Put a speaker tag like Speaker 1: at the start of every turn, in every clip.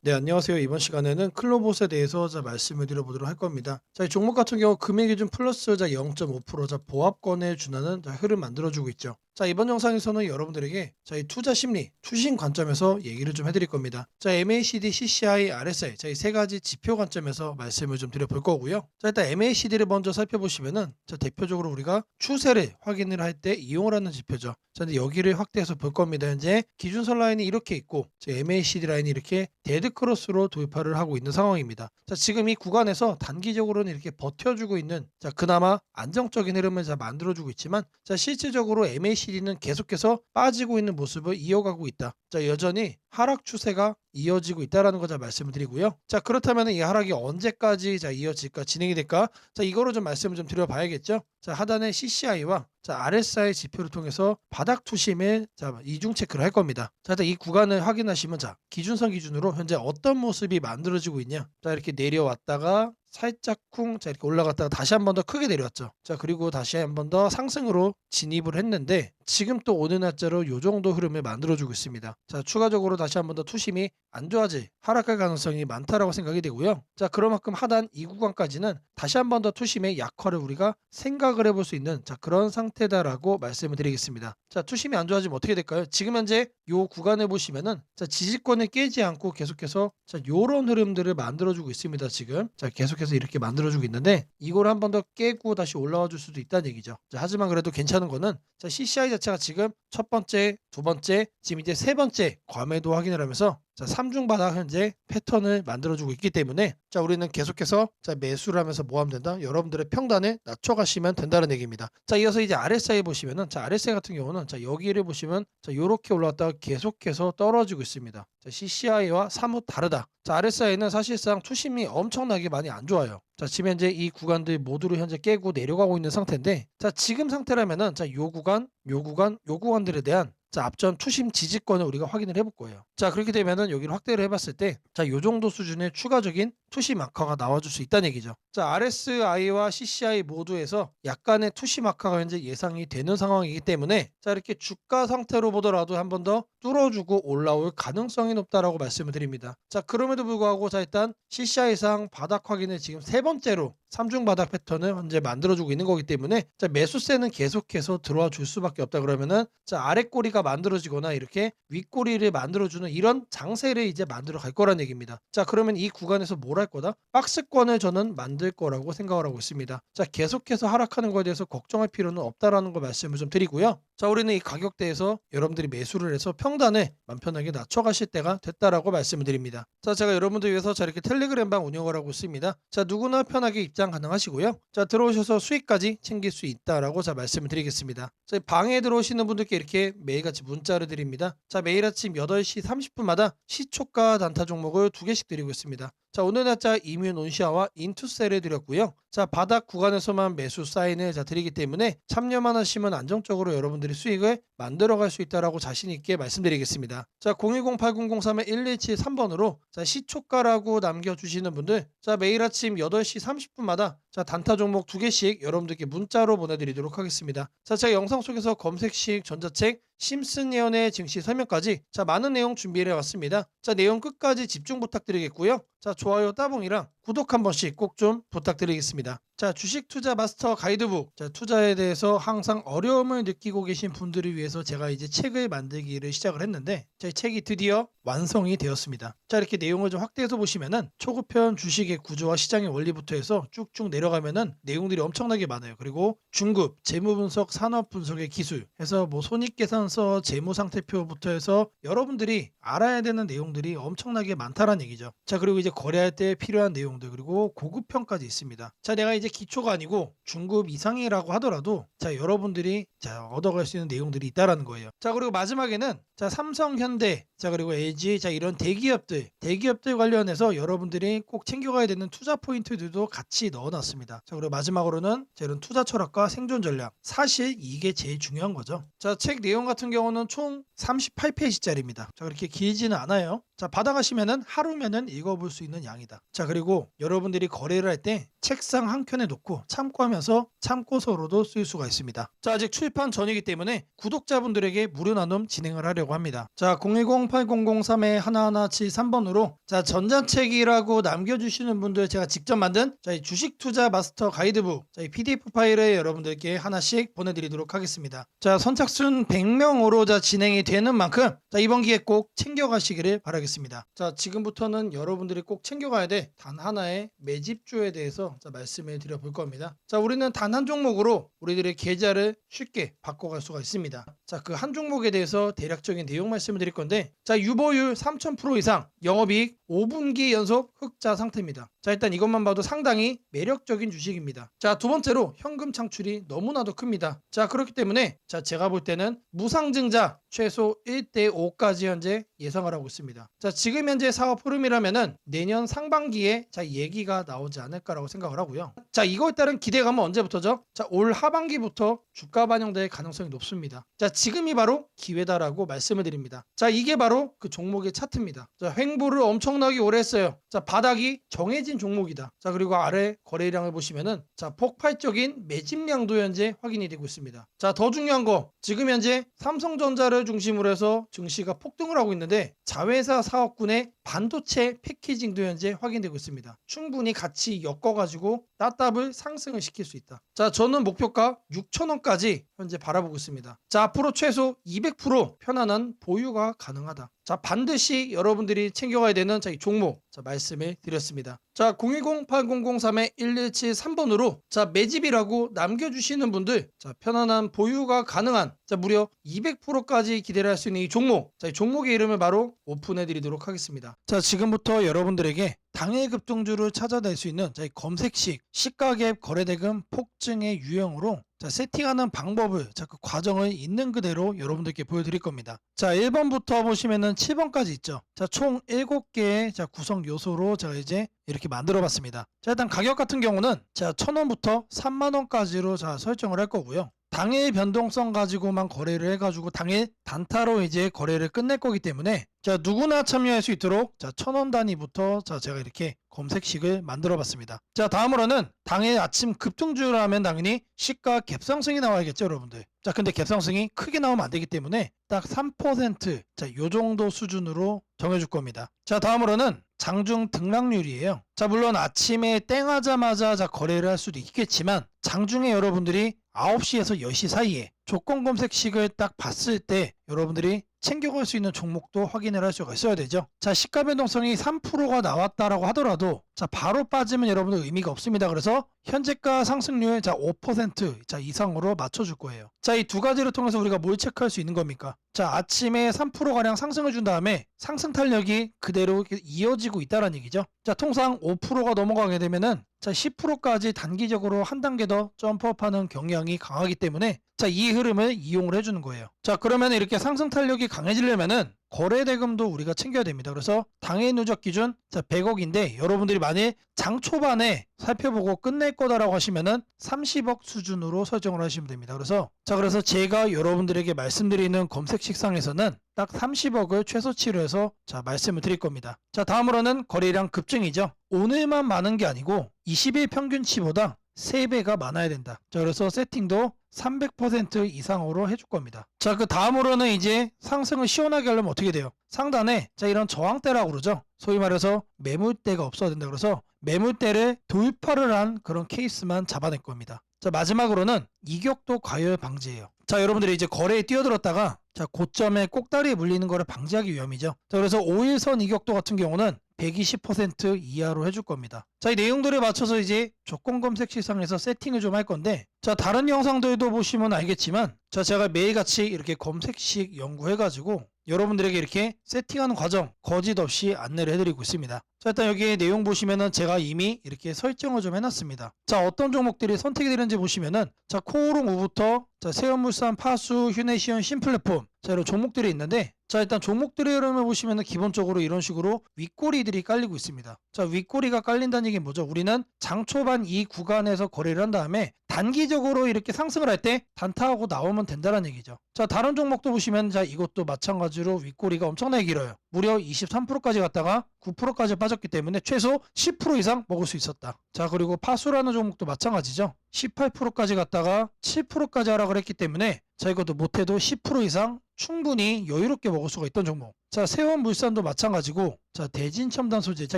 Speaker 1: 네, 안녕하세요. 이번 시간에는 클로봇에 대해서 말씀을 드려보도록 할 겁니다. 이 종목 같은 경우 금액 기준 플러스 0.5% 보합권에 준하는 흐름 만들어주고 있죠. 이번 영상에서는 여러분들에게 이 투자 심리, 투신 관점에서 얘기를 좀 해드릴 겁니다. MACD, CCI, RSI 이 세 가지 지표 관점에서 말씀을 좀 드려볼 거고요. 일단 MACD를 먼저 살펴보시면은 대표적으로 우리가 추세를 확인을 할 때 이용을 하는 지표죠. 근데 여기를 확대해서 볼 겁니다. 현재 기준선 라인이 이렇게 있고 MACD 라인이 이렇게 데드 크로스로 돌파를 하고 있는 상황입니다. 지금 이 구간에서 단기적으로는 이렇게 버텨주고 있는 그나마 안정적인 흐름을 만들어주고 있지만 실질적으로 MACD는 계속해서 빠지고 있는 모습을 이어가고 있다. 여전히 하락 추세가 이어지고 있다라는 거 말씀을 드리고요. 그렇다면 이 하락이 언제까지 이어질까 진행이 될까? 이거로 좀 말씀을 좀 드려봐야겠죠. 하단의 CCI와 RSI 지표를 통해서 바닥 투심을 이중 체크를 할 겁니다. 일단 이 구간을 확인하시면 기준선 기준으로 현재 어떤 모습이 만들어지고 있냐. 이렇게 내려왔다가 살짝 쿵 이렇게 올라갔다가 다시 한 번 더 크게 내려왔죠. 그리고 다시 한 번 더 상승으로 진입을 했는데 지금 또 오늘 날짜로 요 정도 흐름을 만들어주고 있습니다. 추가적으로 다시 한 번 더 투심이 안 좋아질 하락할 가능성이 많다라고 생각이 되고요. 그만큼 하단 이 구간까지는 다시 한 번 더 투심의 약화를 우리가 생각을 해볼 수 있는 그런 상태다라고 말씀을 드리겠습니다. 투심이 안 좋아지면 어떻게 될까요? 지금 현재 요 구간을 보시면은 지지권을 깨지 않고 계속해서 요런 흐름들을 만들어주고 있습니다. 지금 계속해서 이렇게 만들어주고 있는데 이걸 한 번 더 깨고 다시 올라와 줄 수도 있다는 얘기죠. 하지만 그래도 괜찮은 거는 CCI 자체가 지금 첫 번째, 두 번째, 지금 이제 세 번째 과매도 확인을 하면서 3중 바닥 현재 패턴을 만들어주고 있기 때문에 우리는 계속해서 매수를 하면서 뭐 하면 된다? 여러분들의 평단을 낮춰가시면 된다는 얘기입니다. 이어서 이제 RSI 보시면은 RSI 같은 경우는 여기를 보시면 요렇게 올라왔다가 계속해서 떨어지고 있습니다. CCI와 사뭇 다르다. RSI는 사실상 투심이 엄청나게 많이 안 좋아요. 지금 현재 이 구간들 모두를 현재 깨고 내려가고 있는 상태인데 지금 상태라면은 요 구간, 요 구간, 요 구간들에 대한 앞전 투심 지지권을 우리가 확인을 해볼 거예요. 그렇게 되면은 여기를 확대를 해봤을 때 요 정도 수준의 추가적인 투심 악화가 나와줄 수 있다는 얘기죠. RSI와 CCI 모두에서 약간의 투심 악화가 현재 예상이 되는 상황이기 때문에 이렇게 주가 상태로 보더라도 한 번 더 뚫어주고 올라올 가능성이 높다라고 말씀을 드립니다. 그럼에도 불구하고 일단 CCI상 바닥 확인을 지금 세 번째로 3중 바닥 패턴을 현재 만들어주고 있는 거기 때문에 매수세는 계속해서 들어와 줄 수밖에 없다 그러면은 아랫꼬리가 만들어지거나 이렇게 윗꼬리를 만들어주는 이런 장세를 이제 만들어 갈 거란 얘기입니다. 그러면 이 구간에서 뭘 할 거다? 박스권을 저는 만들 거라고 생각을 하고 있습니다. 계속해서 하락하는 거에 대해서 걱정할 필요는 없다라는 거 말씀을 좀 드리고요. 우리는 이 가격대에서 여러분들이 매수를 해서 평단을 맘 편하게 낮춰가실 때가 됐다라고 말씀을 드립니다. 제가 여러분들 위해서 이렇게 텔레그램방 운영을 하고 있습니다. 누구나 편하게 입장 가능하시고요. 들어오셔서 수익까지 챙길 수 있다라고 말씀을 드리겠습니다. 방에 들어오시는 분들께 이렇게 매일같이 문자를 드립니다. 매일 아침 8시 30분마다 시초가 단타 종목을 2개씩 드리고 있습니다. 오늘 날짜 이뮨 온시아와 인투셀을 드렸고요. 바닥 구간에서만 매수 사인을 드리기 때문에 참여만 하시면 안정적으로 여러분들이 수익을 만들어갈 수 있다라고 자신 있게 말씀드리겠습니다. 010-8003-1173번으로 시초가라고 남겨주시는 분들 매일 아침 8시 30분마다 단타 종목 2개씩 여러분들께 문자로 보내드리도록 하겠습니다. 제가 영상 속에서 검색식 전자책 심슨 예언의 증시 설명까지 많은 내용 준비를 해왔습니다. 내용 끝까지 집중 부탁드리겠고요. 좋아요 따봉이랑 구독 한 번씩 꼭 좀 부탁드리겠습니다. 주식 투자 마스터 가이드북. 투자에 대해서 항상 어려움을 느끼고 계신 분들을 위해서 제가 이제 책을 만들기를 시작을 했는데 이 책이 드디어 완성이 되었습니다. 이렇게 내용을 좀 확대해서 보시면은 초급편 주식의 구조와 시장의 원리부터 해서 쭉쭉 내려가면은 내용들이 엄청나게 많아요. 그리고 중급, 재무 분석, 산업 분석의 기술 해서 뭐 손익계산서, 재무 상태표부터 해서 여러분들이 알아야 되는 내용들이 엄청나게 많다라는 얘기죠. 그리고 이제 거래할 때 필요한 내용들 그리고 고급편까지 있습니다. 내가 이제 기초가 아니고 중급 이상이라고 하더라도 여러분들이 얻어갈 수 있는 내용들이 있다라는 거예요. 그리고 마지막에는 삼성, 현대, 그리고 LG 이런 대기업들 관련해서 여러분들이 꼭 챙겨가야 되는 투자 포인트들도 같이 넣어놨습니다. 그리고 마지막으로는 이런 투자 철학과 생존 전략. 사실 이게 제일 중요한 거죠. 책 내용 같은 경우는 총 38페이지짜리입니다. 자, 그렇게 길지는 않아요. 자, 받아가시면은 하루면은 읽어볼 수 있는 양이다. 자, 그리고 여러분들이 거래를 할 때 책상 한 켠에 놓고 참고하면서 참고서로도 쓸 수가 있습니다. 자, 아직 출판 전이기 때문에 구독자분들에게 무료 나눔 진행을 하려고 합니다. 자, 010-8003-1173번으로 자, 전자책이라고 남겨주시는 분들 제가 직접 만든 자, 이 주식 투자 마스터 가이드북 자, 이 PDF 파일을 여러분들께 하나씩 보내드리도록 하겠습니다. 자, 선착순 100명으로 자, 진행이 되는 만큼 자, 이번 기회 꼭 챙겨가시기를 바라겠습니다. 자, 지금부터는 여러분들이 꼭 챙겨가야 돼 단 하나의 매집주에 대해서 자, 말씀을 드려볼 겁니다. 자, 우리는 단 한 종목으로 우리들의 계좌를 쉽게 바꿔갈 수가 있습니다. 자, 그 한 종목에 대해서 대략적인 내용 말씀을 드릴 건데 자, 유보율 3000% 이상 영업이익 5분기 연속 흑자 상태입니다. 자, 일단 이것만 봐도 상당히 매력적인 주식입니다. 자, 두 번째로 현금 창출이 너무나도 큽니다. 자, 그렇기 때문에 자, 제가 볼 때는 무상증자 최소 1대5까지 현재 예상을 하고 있습니다. 자, 지금 현재 사업 흐름이라면은 내년 상반기에 자, 얘기가 나오지 않을까라고 생각을 하고요. 자, 이거에 따른 기대감은 언제부터죠? 자, 올 하반기부터 주가 반영될 가능성이 높습니다. 자, 지금이 바로 기회다라고 말씀을 드립니다. 자, 이게 바로 그 종목의 차트입니다. 자, 횡보를 엄청나게 오래 했어요. 자, 바닥이 정해진 종목이다. 자, 그리고 아래 거래량을 보시면은 자, 폭발적인 매집량도 현재 확인이 되고 있습니다. 자, 더 중요한 거 지금 현재 삼성전자를 중심으로 해서 증시가 폭등을 하고 있는데 자회사 사업군의 반도체 패키징도 현재 확인되고 있습니다. 충분히 같이 엮어가지고 따답을 상승을 시킬 수 있다. 자, 저는 목표가 6,000원까지 현재 바라보고 있습니다. 자, 앞으로 최소 200% 편안한 보유가 가능하다. 자, 반드시 여러분들이 챙겨가야 되는 자, 이 종목 자, 말씀을 드렸습니다. 자, 010-8003-1173번으로 자, 매집이라고 남겨주시는 분들 자, 편안한 보유가 가능한 자, 무려 200%까지 기대를 할 수 있는 이 종목 자, 이 종목의 이름을 바로 오픈해 드리도록 하겠습니다. 자, 지금부터 여러분들에게 당일 급등주를 찾아낼 수 있는 자, 이 검색식 시가갭 거래대금 폭증의 유형으로 자, 세팅하는 방법을 자, 그 과정을 있는 그대로 여러분들께 보여드릴 겁니다. 자, 1번부터 보시면은 7번까지 있죠. 자, 총 7개의 자, 구성 요소로 제가 이제 이렇게 만들어 봤습니다. 자, 일단 가격 같은 경우는 자, 1,000원부터 3만원까지로 자, 설정을 할 거고요. 당일 변동성 가지고만 거래를 해가지고 당일 단타로 이제 거래를 끝낼 거기 때문에 자, 누구나 참여할 수 있도록 자, 1,000원 단위부터 자, 제가 이렇게 검색식을 만들어 봤습니다. 자, 다음으로는 당일 아침 급등주를 하면 당연히 시가 갭상승이 나와야겠죠, 여러분들. 자, 근데 갭상승이 크게 나오면 안 되기 때문에 딱 3% 자, 요 정도 수준으로 정해줄 겁니다. 자, 다음으로는 장중 등락률이에요. 자, 물론 아침에 땡하자마자 자, 거래를 할 수도 있겠지만 장중에 여러분들이 9시에서 10시 사이에 조건 검색식을 딱 봤을 때 여러분들이 챙겨갈 수 있는 종목도 확인을 할 수가 있어야 되죠. 자, 시가 변동성이 3%가 나왔다라고 하더라도 자, 바로 빠지면 여러분들 의미가 없습니다. 그래서 현재가 상승률 자, 5% 자, 이상으로 맞춰줄 거예요. 자, 이 두 가지를 통해서 우리가 뭘 체크할 수 있는 겁니까? 자, 아침에 3%가량 상승을 준 다음에 상승 탄력이 그대로 이어지고 있다는 얘기죠. 자, 통상 5%가 넘어가게 되면은 자, 10%까지 단기적으로 한 단계 더 점프업하는 경향이 강하기 때문에 자, 이 흐름을 이용을 해주는 거예요. 자, 그러면 이렇게 상승 탄력이 강해지려면은 거래대금도 우리가 챙겨야 됩니다. 그래서 당일 누적 기준 자, 100억인데 여러분들이 만일 장 초반에 살펴보고 끝낼 거다라고 하시면은 30억 수준으로 설정을 하시면 됩니다. 그래서 제가 여러분들에게 말씀드리는 검색식상에서는 딱 30억을 최소치로 해서 자, 말씀을 드릴 겁니다. 자, 다음으로는 거래량 급증이죠. 오늘만 많은 게 아니고 20일 평균치보다 3배가 많아야 된다. 자, 그래서 세팅도 300% 이상으로 해줄 겁니다. 자, 그 다음으로는 이제 상승을 시원하게 하려면 어떻게 돼요? 상단에 자, 이런 저항대라고 그러죠. 소위 말해서 매물대가 없어야 된다. 그래서 매물대를 돌파를 한 그런 케이스만 잡아낼 겁니다. 자, 마지막으로는 이격도 과열 방지예요. 자, 여러분들이 이제 거래에 뛰어들었다가 자, 고점에 꼭다리에 물리는 거를 방지하기 위함이죠. 자, 그래서 5일선 이격도 같은 경우는 120% 이하로 해줄 겁니다. 자, 이 내용들에 맞춰서 이제 조건 검색 시상에서 세팅을 좀 할 건데 자, 다른 영상들도 보시면 알겠지만 자, 제가 매일같이 이렇게 검색식 연구해가지고 여러분들에게 이렇게 세팅하는 과정 거짓 없이 안내를 해드리고 있습니다. 자, 일단 여기 내용 보시면은 제가 이미 이렇게 설정을 좀 해놨습니다. 자, 어떤 종목들이 선택이 되는지 보시면은 자, 코오롱 5부터 자, 세연물산, 파수, 휴네시온, 심플랫폼. 자, 이런 종목들이 있는데, 자, 일단 종목들의 흐름을 보시면 기본적으로 이런 식으로 윗꼬리들이 깔리고 있습니다. 자, 윗꼬리가 깔린다는 얘기는 뭐죠? 우리는 장 초반 이 구간에서 거래를 한 다음에 단기적으로 이렇게 상승을 할 때 단타하고 나오면 된다는 얘기죠. 자, 다른 종목도 보시면 자, 이것도 마찬가지로 윗꼬리가 엄청나게 길어요. 무려 23%까지 갔다가 9%까지 빠졌기 때문에 최소 10% 이상 먹을 수 있었다. 자, 그리고 파수라는 종목도 마찬가지죠. 18%까지 갔다가 7%까지 하락을 했기 때문에 자, 이것도 못해도 10% 이상 충분히 여유롭게 먹을 수가 있던 종목. 자, 세원물산도 마찬가지고, 자, 대진첨단 소재. 자,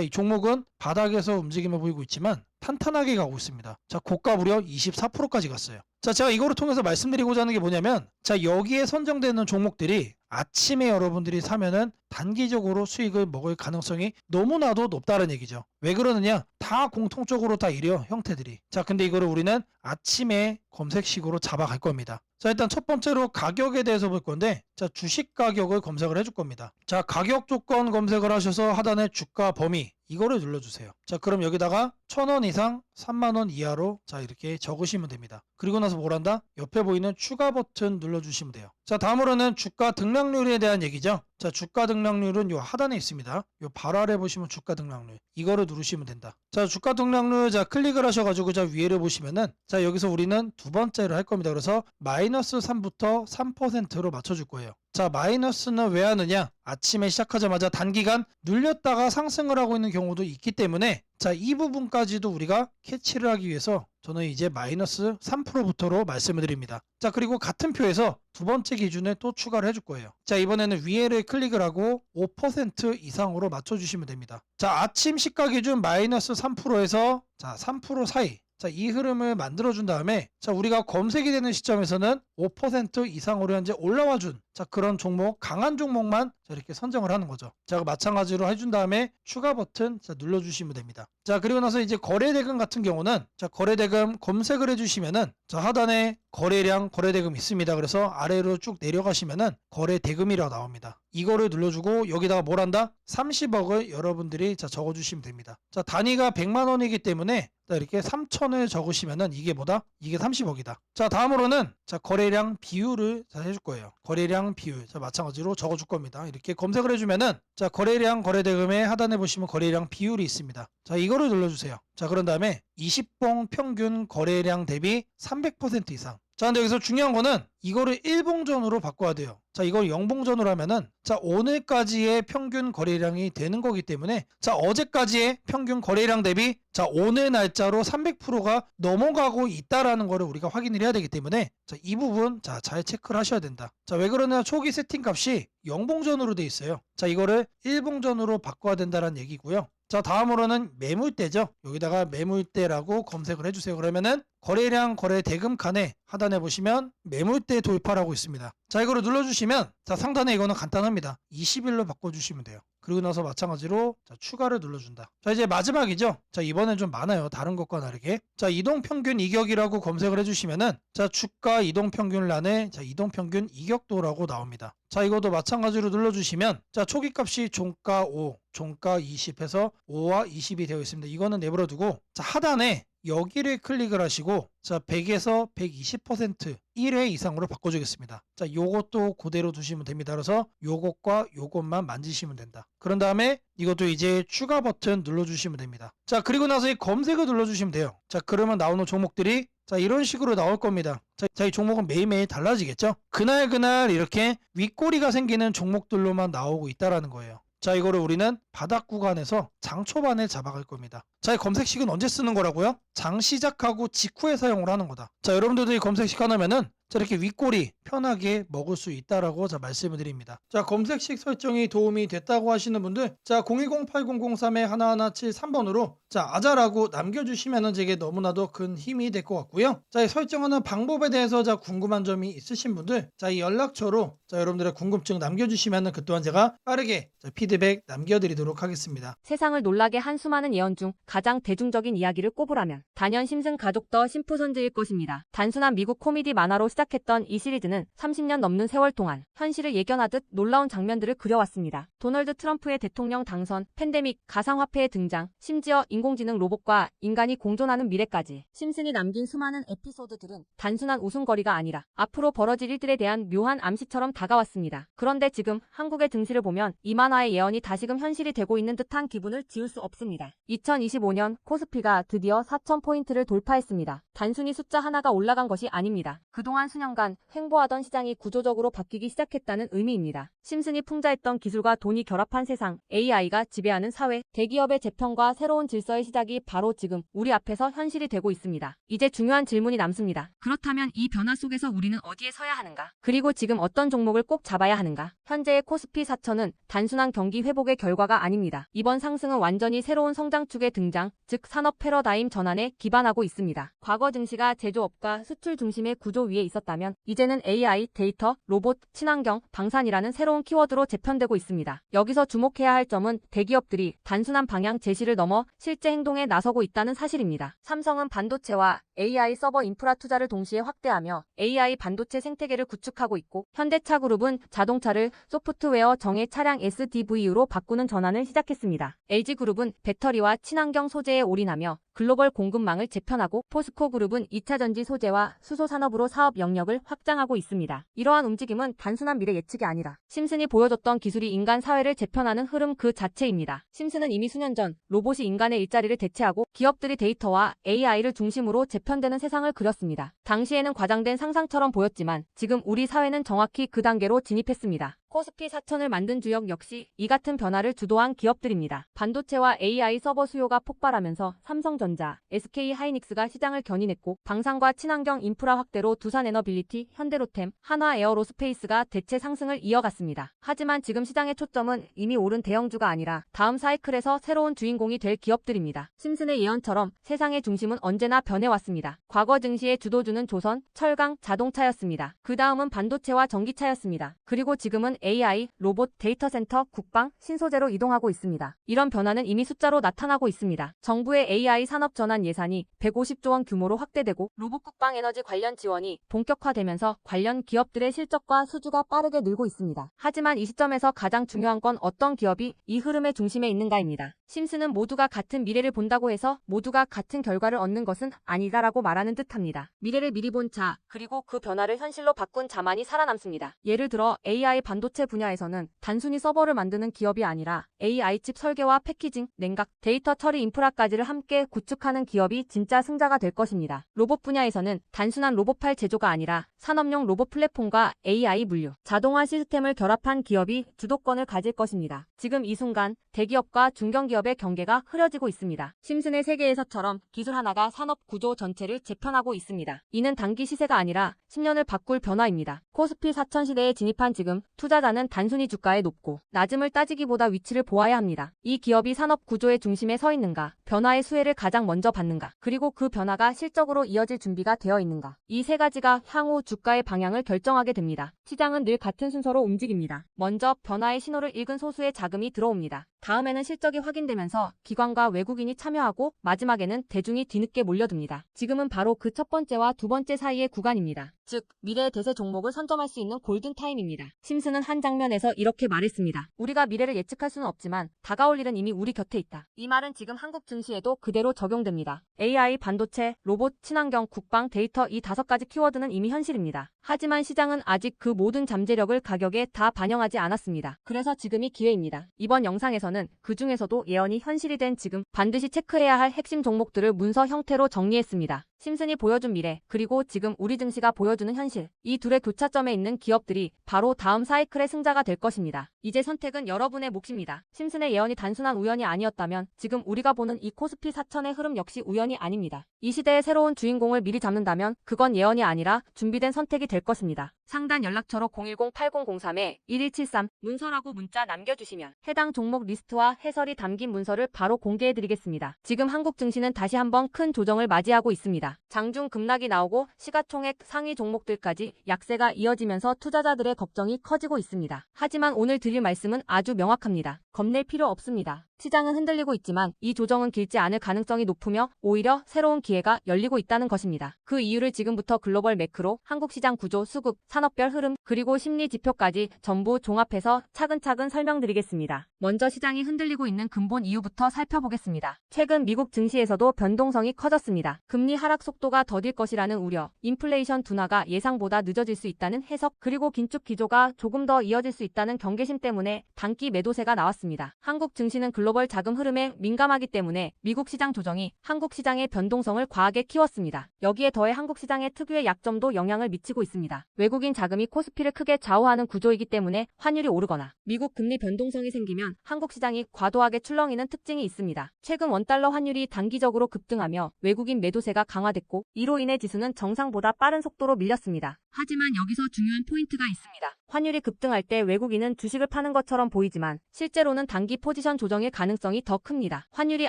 Speaker 1: 이 종목은 바닥에서 움직임을 보이고 있지만 탄탄하게 가고 있습니다. 자, 고가 무려 24%까지 갔어요. 자, 제가 이거를 통해서 말씀드리고자 하는 게 뭐냐면, 자, 여기에 선정되는 종목들이 아침에 여러분들이 사면은 단기적으로 수익을 먹을 가능성이 너무나도 높다는 얘기죠. 왜 그러느냐? 다 공통적으로 다 이래요, 형태들이. 자, 근데 이거를 우리는 아침에 검색식으로 잡아갈 겁니다. 자, 일단 첫 번째로 가격에 대해서 볼 건데, 자, 주식 가격을 검색을 해줄 겁니다. 자, 가격 조건 검색을 하셔서 하단에 주가 범위 이거를 눌러주세요. 자, 그럼 여기다가 1,000원 이상 3만원 이하로 자, 이렇게 적으시면 됩니다. 그리고 나서 뭘 한다? 옆에 보이는 추가 버튼 눌러주시면 돼요. 자, 다음으로는 주가 등락률에 대한 얘기죠. 자, 주가 등락률은 요 하단에 있습니다. 요 바로 아래 보시면 주가 등락률 이거를 누르시면 된다. 자, 주가 등락률 자, 클릭을 하셔가지고 자, 위에를 보시면은 자, 여기서 우리는 두 번째로 할 겁니다. 그래서 마이너스 3부터 3%로 맞춰줄 거예요. 자, 마이너스는 왜 하느냐? 아침에 시작하자마자 단기간 눌렸다가 상승을 하고 있는 경우도 있기 때문에 자, 이 부분까지도 우리가 캐치를 하기 위해서 저는 이제 마이너스 3%부터로 말씀을 드립니다. 자, 그리고 같은 표에서 두 번째 기준을 또 추가를 해줄 거예요. 자, 이번에는 위에를 클릭을 하고 5% 이상으로 맞춰주시면 됩니다. 자, 아침 시가 기준 마이너스 3%에서 자, 3% 사이. 자, 이 흐름을 만들어준 다음에 자, 우리가 검색이 되는 시점에서는 5% 이상으로 현재 올라와준 자, 그런 종목, 강한 종목만 자, 이렇게 선정을 하는 거죠. 자, 마찬가지로 해준 다음에 추가 버튼 자, 눌러주시면 됩니다. 자, 그리고 나서 이제 거래대금 같은 경우는 자, 거래대금 검색을 해주시면은 자, 하단에 거래량, 거래대금 있습니다. 그래서 아래로 쭉 내려가시면은 거래대금이라고 나옵니다. 이거를 눌러주고 여기다가 뭘 한다? 30억을 여러분들이 자, 적어주시면 됩니다. 자, 단위가 100만 원이기 때문에 자, 이렇게 3천을 적으시면은 이게 뭐다? 이게 30억이다. 자, 다음으로는 자, 거래량 비율을 자, 해줄 거예요. 거래량 비율. 자, 마찬가지로 적어줄 겁니다. 이렇게 검색을 해주면은 자, 거래량, 거래대금의 하단에 보시면 거래량 비율이 있습니다. 자, 이거를 눌러주세요. 자, 그런 다음에 20봉 평균 거래량 대비 300% 이상. 자, 근데 여기서 중요한 거는 이거를 1봉전으로 바꿔야 돼요. 자, 이걸 0봉전으로 하면은 자, 오늘까지의 평균 거래량이 되는 거기 때문에 자, 어제까지의 평균 거래량 대비 자, 오늘 날짜로 300%가 넘어가고 있다라는 거를 우리가 확인을 해야 되기 때문에 자, 이 부분 자, 잘 체크를 하셔야 된다. 자, 왜 그러냐? 초기 세팅 값이 0봉전으로 돼 있어요. 자, 이거를 1봉전으로 바꿔야 된다는 얘기고요. 자, 다음으로는 매물대죠. 여기다가 매물대라고 검색을 해주세요. 그러면은 거래량, 거래대금 칸에 하단에 보시면 매물대 돌파라고 있습니다. 자, 이거를 눌러주시면 자, 상단에 이거는 간단합니다. 20일로 바꿔주시면 돼요. 그리고 나서 마찬가지로 자, 추가를 눌러준다. 자, 이제 마지막이죠. 자, 이번엔 좀 많아요. 다른 것과 다르게. 자, 이동평균 이격이라고 검색을 해주시면은 자, 주가 이동평균란에 자, 이동평균 이격도라고 나옵니다. 자, 이것도 마찬가지로 눌러주시면 자, 초기값이 종가 5, 종가 20 해서 5와 20이 되어 있습니다. 이거는 내버려두고 자, 하단에 여기를 클릭을 하시고 자, 100에서 120% 1회 이상으로 바꿔주겠습니다. 자, 요것도 그대로 두시면 됩니다. 그래서 요것과 요것만 만지시면 된다. 그런 다음에 이것도 이제 추가 버튼 눌러주시면 됩니다. 자, 그리고 나서 이 검색을 눌러주시면 돼요. 자, 그러면 나오는 종목들이 자, 이런 식으로 나올 겁니다. 자, 이 종목은 매일매일 달라지겠죠? 그날 이렇게 윗꼬리가 생기는 종목들로만 나오고 있다라는 거예요. 자, 이거를 우리는 바닥 구간에서 장 초반에 잡아갈 겁니다. 자, 이 검색식은 언제 쓰는 거라고요? 장 시작하고 직후에 사용을 하는 거다. 자, 여러분들도 이 검색식 하나면은 자, 이렇게 윗꼬리 편하게 먹을 수 있다라고 자, 말씀을 드립니다. 자, 검색식 설정이 도움이 됐다고 하시는 분들 자, 010-8003-1173번으로 자, 아자라고 남겨주시면은 제게 너무나도 큰 힘이 될 것 같고요. 자, 이 설정하는 방법에 대해서 자, 궁금한 점이 있으신 분들 자, 이 연락처로 자, 여러분들의 궁금증 남겨주시면은 그 또한 제가 빠르게 자, 피드백 남겨드리도록 하겠습니다.
Speaker 2: 세상을 놀라게 한 수많은 예언 중 가장 가장 대중적인 이야기를 꼽으라면 단연 심슨 가족 더 심프손즈일 것입니다. 단순한 미국 코미디 만화로 시작했던 이 시리즈는 30년 넘는 세월 동안 현실을 예견하듯 놀라운 장면들을 그려왔습니다. 도널드 트럼프의 대통령 당선, 팬데믹, 가상화폐의 등장, 심지어 인공지능 로봇과 인간이 공존하는 미래까지 심슨이 남긴 수많은 에피소드들은 단순한 웃음거리가 아니라 앞으로 벌어질 일들에 대한 묘한 암시처럼 다가왔습니다. 그런데 지금 한국의 등실을 보면 이 만화의 예언이 다시금 현실이 되고 있는 듯한 기분을 지울 수 없습니다. 2025년 코스피가 드디어 4,000포인트를 돌파했습니다. 단순히 숫자 하나가 올라간 것이 아닙니다. 그동안 수년간 횡보하던 시장이 구조적으로 바뀌기 시작했다는 의미입니다. 심슨이 풍자했던 기술과 돈이 결합한 세상, AI가 지배하는 사회, 대기업의 재편과 새로운 질서의 시작이 바로 지금 우리 앞에서 현실이 되고 있습니다. 이제 중요한 질문이 남습니다. 그렇다면 이 변화 속에서 우리는 어디에 서야 하는가? 그리고 지금 어떤 종목을 꼭 잡아야 하는가? 현재의 코스피 4천은 단순한 경기 회복의 결과가 아닙니다. 이번 상승은 완전히 새로운 성장축의 등장, 즉 산업 패러다임 전환에 기반하고 있습니다. 과거 증시가 제조업과 수출 중심의 구조 위에 있었다면 이제는 AI, 데이터, 로봇, 친환경, 방산이라는 새로운 키워드로 재편되고 있습니다. 여기서 주목해야 할 점은 대기업들이 단순한 방향 제시를 넘어 실제 행동에 나서고 있다는 사실입니다. 삼성은 반도체와 AI 서버 인프라 투자를 동시에 확대하며 AI 반도체 생태계를 구축하고 있고, 현대차그룹은 자동차를 소프트웨어 정예 차량 SDV로 바꾸는 전환을 시작했습니다. LG그룹은 배터리와 친환경 소재에 올인하며 글로벌 공급망을 재편하고, 포스코그룹은 2차전지 소재와 수소 산업으로 사업 영역을 확장하고 있습니다. 이러한 움직임은 단순한 미래 예측이 아니라 심슨이 보여줬던 기술이 인간 사회를 재편하는 흐름 그 자체입니다. 심슨은 이미 수년 전 로봇이 인간의 일자리를 대체하고 기업들이 데이터와 AI를 중심으로 재편되는 세상을 그렸습니다. 당시에는 과장된 상상처럼 보였지만 지금 우리 사회는 정확히 그 단계로 진입했습니다. 코스피 4천을 만든 주역 역시 이 같은 변화를 주도한 기업들입니다. 반도체와 AI 서버 수요가 폭발하면서 삼성전자, SK하이닉스가 시장을 견인했고, 방산과 친환경 인프라 확대로 두산에너빌리티, 현대로템, 한화에어로스페이스가 대체 상승을 이어갔습니다. 하지만 지금 시장의 초점은 이미 오른 대형주가 아니라 다음 사이클에서 새로운 주인공이 될 기업들입니다. 심슨의 예언처럼 세상의 중심은 언제나 변해왔습니다. 과거 증시의 주도주는 조선, 철강, 자동차였습니다. 그 다음은 반도체와 전기차였습니다. 그리고 지금은 AI, 로봇, 데이터 센터, 국방, 신소재로 이동하고 있습니다. 이런 변화는 이미 숫자로 나타나고 있습니다. 정부의 AI 산업 전환 예산이 150조 원 규모로 확대되고, 로봇 국방 에너지 관련 지원이 본격화되면서 관련 기업들의 실적과 수주가 빠르게 늘고 있습니다. 하지만 이 시점에서 가장 중요한 건 어떤 기업이 이 흐름의 중심에 있는가입니다. 심슨은 모두가 같은 미래를 본다고 해서 모두가 같은 결과를 얻는 것은 아니다라고 말하는 듯합니다. 미래를 미리 본 자, 그리고 그 변화를 현실로 바꾼 자만이 살아남습니다. 예를 들어 AI 반도체 분야에서는 단순히 서버를 만드는 기업이 아니라 AI 칩 설계와 패키징, 냉각, 데이터 처리 인프라까지를 함께 구축하는 기업이 진짜 승자가 될 것입니다. 로봇 분야에서는 단순한 로봇팔 제조가 아니라 산업용 로봇 플랫폼과 AI 물류, 자동화 시스템을 결합한 기업이 주도권을 가질 것입니다. 지금 이 순간 대기업과 중견기업의 경계가 흐려지고 있습니다. 심슨의 세계에서처럼 기술 하나가 산업 구조 전체를 재편하고 있습니다. 이는 단기 시세가 아니라 10년을 바꿀 변화입니다. 코스피 4천 시대에 진입한 지금 투자자는 단순히 주가의 높고 낮음을 따지기보다 위치를 보아야 합니다. 이 기업이 산업 구조의 중심에 서 있는가, 변화의 수혜를 가장 먼저 받는가, 그리고 그 변화가 실적으로 이어질 준비가 되어 있는가. 이 세 가지가 향후 주가의 방향을 결정하게 됩니다. 시장은 늘 같은 순서로 움직입니다. 먼저 변화의 신호를 읽은 소수의 자금이 들어옵니다. 다음에는 실적이 확인되면서 기관과 외국인이 참여하고, 마지막에는 대중이 뒤늦게 몰려듭니다. 지금은 바로 그 첫 번째와 두 번째 사이의 구간입니다. 즉, 미래의 대세 종목을 선점할 수 있는 골든타임입니다. 심슨은 한 장면에서 이렇게 말했습니다. 우리가 미래를 예측할 수는 없지만 다가올 일은 이미 우리 곁에 있다. 이 말은 지금 한국 증시에도 그대로 적용됩니다. AI, 반도체, 로봇, 친환경, 국방, 데이터 이 5가지 키워드는 이미 현실입니다. 하지만 시장은 아직 그 모든 잠재력을 가격에 다 반영하지 않았습니다. 그래서 지금이 기회입니다. 이번 영상에서는 그 중에서도 예언이 현실이 된 지금 반드시 체크해야 할 핵심 종목들을 문서 형태로 정리했습니다. 심슨이 보여준 미래, 그리고 지금 우리 증시가 보여주는 현실, 이 둘의 교차점에 있는 기업들이 바로 다음 사이클의 승자가 될 것입니다. 이제 선택은 여러분의 몫입니다. 심슨의 예언이 단순한 우연이 아니었다면 지금 우리가 보는 이 코스피 4천의 흐름 역시 우연이 아닙니다. 이 시대의 새로운 주인공을 미리 잡는다면 그건 예언이 아니라 준비된 선택이 될 것입니다. 상단 연락처로 010-8003-1173 문서라고 문자 남겨주시면 해당 종목 리스트와 해설이 담긴 문서를 바로 공개해드리겠습니다. 지금 한국 증시는 다시 한번 큰 조정을 맞이하고 있습니다. 장중 급락이 나오고 시가총액 상위 종목들까지 약세가 이어지면서 투자자들의 걱정이 커지고 있습니다. 하지만 오늘 드릴 말씀은 아주 명확합니다. 겁낼 필요 없습니다. 시장은 흔들리고 있지만 이 조정은 길지 않을 가능성이 높으며 오히려 새로운 기회가 열리고 있다는 것입니다. 그 이유를 지금부터 글로벌 매크로, 한국 시장 구조, 수급, 산업별 흐름, 그리고 심리 지표까지 전부 종합해서 차근차근 설명드리겠습니다. 먼저 시장이 흔들리고 있는 근본 이유부터 살펴보겠습니다. 최근 미국 증시에서도 변동성이 커졌습니다. 금리 하락 속도가 더딜 것이라는 우려, 인플레이션 둔화가 예상보다 늦어질 수 있다는 해석, 그리고 긴축 기조가 조금 더 이어질 수 있다는 경계심 때문에 단기 매도세가 나왔습니다. 한국 증시는 글로벌 자금 흐름에 민감하기 때문에 미국 시장 조정이 한국 시장의 변동성을 과하게 키웠습니다. 여기에 더해 한국 시장의 특유의 약점도 영향을 미치고 있습니다. 외국인 자금이 코스피를 크게 좌우하는 구조이기 때문에 환율이 오르거나 미국 금리 변동성이 생기면 한국 시장이 과도하게 출렁이는 특징이 있습니다. 최근 원달러 환율이 단기적으로 급등하며 외국인 매도세가 강화됐고 이로 인해 지수는 정상보다 빠른 속도로 밀렸습니다. 하지만 여기서 중요한 포인트가 있습니다. 환율이 급등할 때 외국인은 주식을 파는 것처럼 보이지만 실제로는 단기 포지션 조정일 가능성이 더 큽니다. 환율이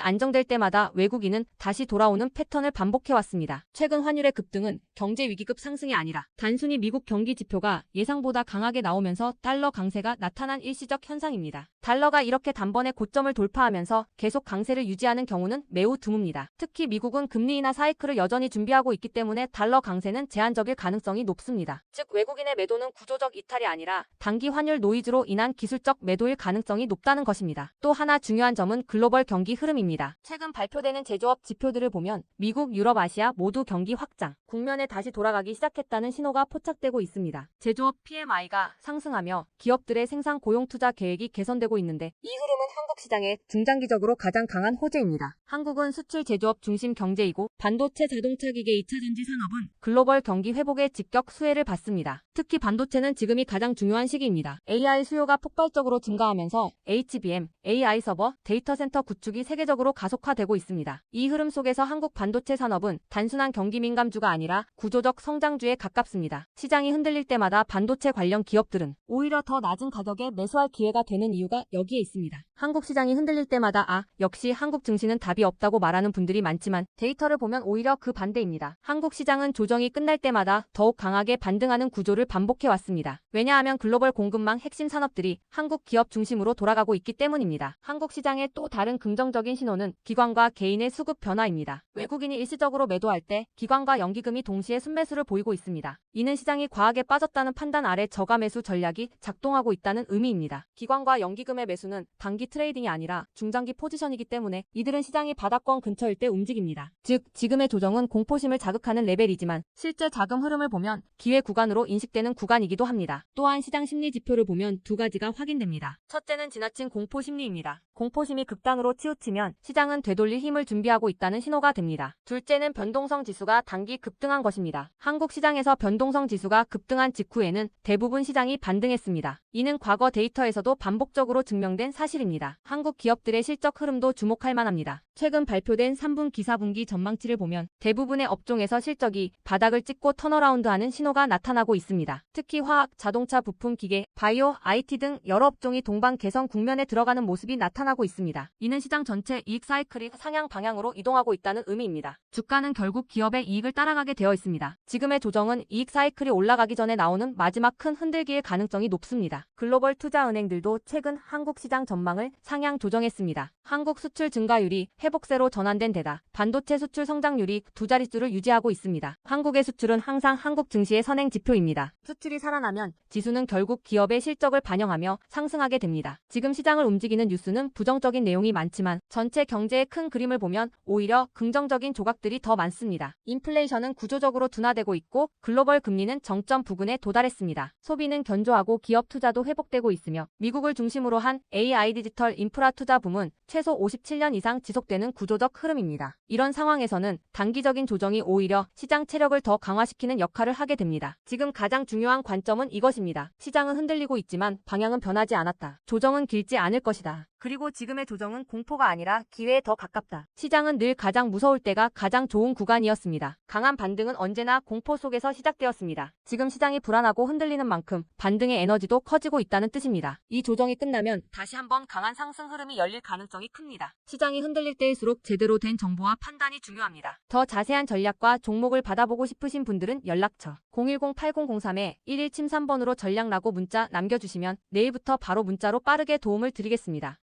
Speaker 2: 안정될 때마다 외국인은 다시 돌아오는 패턴을 반복해왔습니다. 최근 환율의 급등은 경제 위기급 상승이 아니라 단순히 미국 경기 지표가 예상보다 강하게 나오면서 달러 강세가 나타난 일시적 현상입니다. 달러가 이렇게 단번에 고점을 돌파하면서 계속 강세를 유지하는 경우는 매우 드뭅니다. 특히 미국은 금리 인하 사이클을 여전히 준비하고 있기 때문에 달러 강세는 제한적일 가능성이 높습니다. 즉 외국인의 매도는 구조적 이탈이 아니라 단기 환율 노이즈로 인한 기술적 매도일 가능성이 높다는 것입니다. 또 하나 중요한 점은 글로벌 경기 흐름입니다. 최근 발표되는 제조업 지표들을 보면 미국, 유럽, 아시아 모두 경기 확장, 국면에 다시 돌아가기 시작했다는 신호가 포착되고 있습니다. 제조업 PMI가 상승하며 기업들의 생산 고용 투자 계획이 개선되고 있는데 이 흐름은 한국 시장에 중장기적으로 가장 강한 호재입니다. 한국은 수출 제조업 중심 경제이고 반도체, 자동차 기계, 2차전지 산업은 글로벌 경기 회복의 직격 수혜를 받습니다. 특히 반도체는 지금이 가장 중요한 시기입니다. AI 수요가 폭발적으로 증가하면서 HBM, AI 서버, 데이터 센터 구축이 세계적으로 가속화되고 있습니다. 이 흐름 속에서 한국 반도체 산업은 단순한 경기 민감주가 아니라 구조적 성장주에 가깝습니다. 시장이 흔들릴 때마다 반도체 관련 기업들은 오히려 더 낮은 가격에 매수할 기회가 되는 이유가 여기에 있습니다. 한국 시장이 흔들릴 때마다 역시 한국 증시는 답이 없다고 말하는 분들이 많지만 데이터를 보면 오히려 그 반대입니다. 한국 시장은 조정이 끝날 때마다 더욱 강하게 반등하는 구조를 반복해왔습니다. 왜냐하면 글로벌 공급망 핵심 산업들이 한국 기업 중심으로 돌아가고 있기 때문입니다. 한국 시장의 또 다른 긍정적인 신호는 기관과 개인의 수급 변화입니다. 외국인이 일시적으로 매도할 때 기관과 연기금이 동시에 순매수를 보이고 있습니다. 이는 시장이 과하게 빠졌다는 판단 아래 저가 매수 전략이 작동하고 있다는 의미입니다. 기관과 연기금의 매수는 단기 트레이딩이 아니라 중장기 포지션이기 때문에 이들은 시장이 바닥권 근처일 때 움직입니다. 즉 지금의 조정은 공포심을 자극하는 레벨이지만 실제 자금 흐름을 보면 기회 구간으로 인식되는 구간이기도 합니다. 또한 시장 심리 지표를 보면 두 가지가 확인됩니다. 첫째는 지나친 공포 심리입니다. 공포심이 극단으로 치우치면 시장은 되돌릴 힘을 준비하고 있다는 신호가 됩니다. 둘째는 변동성 지수가 단기 급등한 것입니다. 한국 시장에서 변동성 지수가 급등한 직후에는 대부분 시장이 반등했습니다. 이는 과거 데이터에서도 반복적으로 증명된 사실입니다. 한국 기업들의 실적 흐름도 주목할 만합니다. 최근 발표된 3분기 4분기 전망치를 보면 대부분의 업종에서 실적이 바닥을 찍고 턴어라운드하는 신호가 나타나고 있습니다. 특히 화학, 자동차 부품, 기계, 바이오, IT 등 여러 업종이 동반 개선 국면에 들어가는 모습이 나타나고 있습니다. 이는 시장 전체 이익 사이클이 상향 방향으로 이동하고 있다는 의미입니다. 주가는 결국 기업의 이익을 따라가게 되어 있습니다. 지금의 조정은 이익 사이클이 올라가기 전에 나오는 마지막 큰 흔들기의 가능성이 높습니다. 글로벌 투자은행들도 최근 한국 시장 전망을 상향 조정했습니다. 한국 수출 증가율이 회복세로 전환된 데다 반도체 수출 성장률이 두 자릿수를 유지하고 있습니다. 한국의 수출은 항상 한국 증시의 선행 지표입니다. 수출이 살아나면 지수는 결국 기업의 실적을 반영하며 상승하게 됩니다. 지금 시장을 움직이는 뉴스는 부정적인 내용이 많지만 전체 경제의 큰 그림을 보면 오히려 긍정적인 조각들이 더 많습니다. 인플레이션은 구조적으로 둔화되고 있고 글로벌 금리는 정점 부근에 도달했습니다. 소비는 견조하고 기업 투자도 회복되고 있으며 미국을 중심으로 한 AI 디지털 인프라 투자 붐은 최소 57년 이상 지속되는 구조적 흐름입니다. 이런 상황에서는 단기적인 조정이 오히려 시장 체력을 더 강화시키는 역할을 하게 됩니다. 지금 가장 중요한 관점은 이것입니다. 시장은 흔들리고 있지만 방향은 변하지 않았다. 조정은 길지 않을 것이다. 그리고 지금의 조정은 공포가 아니라 기회에 더 가깝다. 시장은 늘 가장 무서울 때가 가장 좋은 구간이었습니다. 강한 반등은 언제나 공포 속에서 시작되었습니다. 지금 시장이 불안하고 흔들리는 만큼 반등의 에너지도 커지고 있다는 뜻입니다. 이 조정이 끝나면 다시 한번 강한 상승 흐름이 열릴 가능성이 큽니다. 시장이 흔들릴 때일수록 제대로 된 정보와 판단이 중요합니다. 더 자세한 전략과 종목을 받아보고 싶으신 분들은 연락처 010-8003-1173번으로 전략 라고 문자 남겨주시면 내일부터 바로 문자로 빠르게 도움을 드리겠습니다.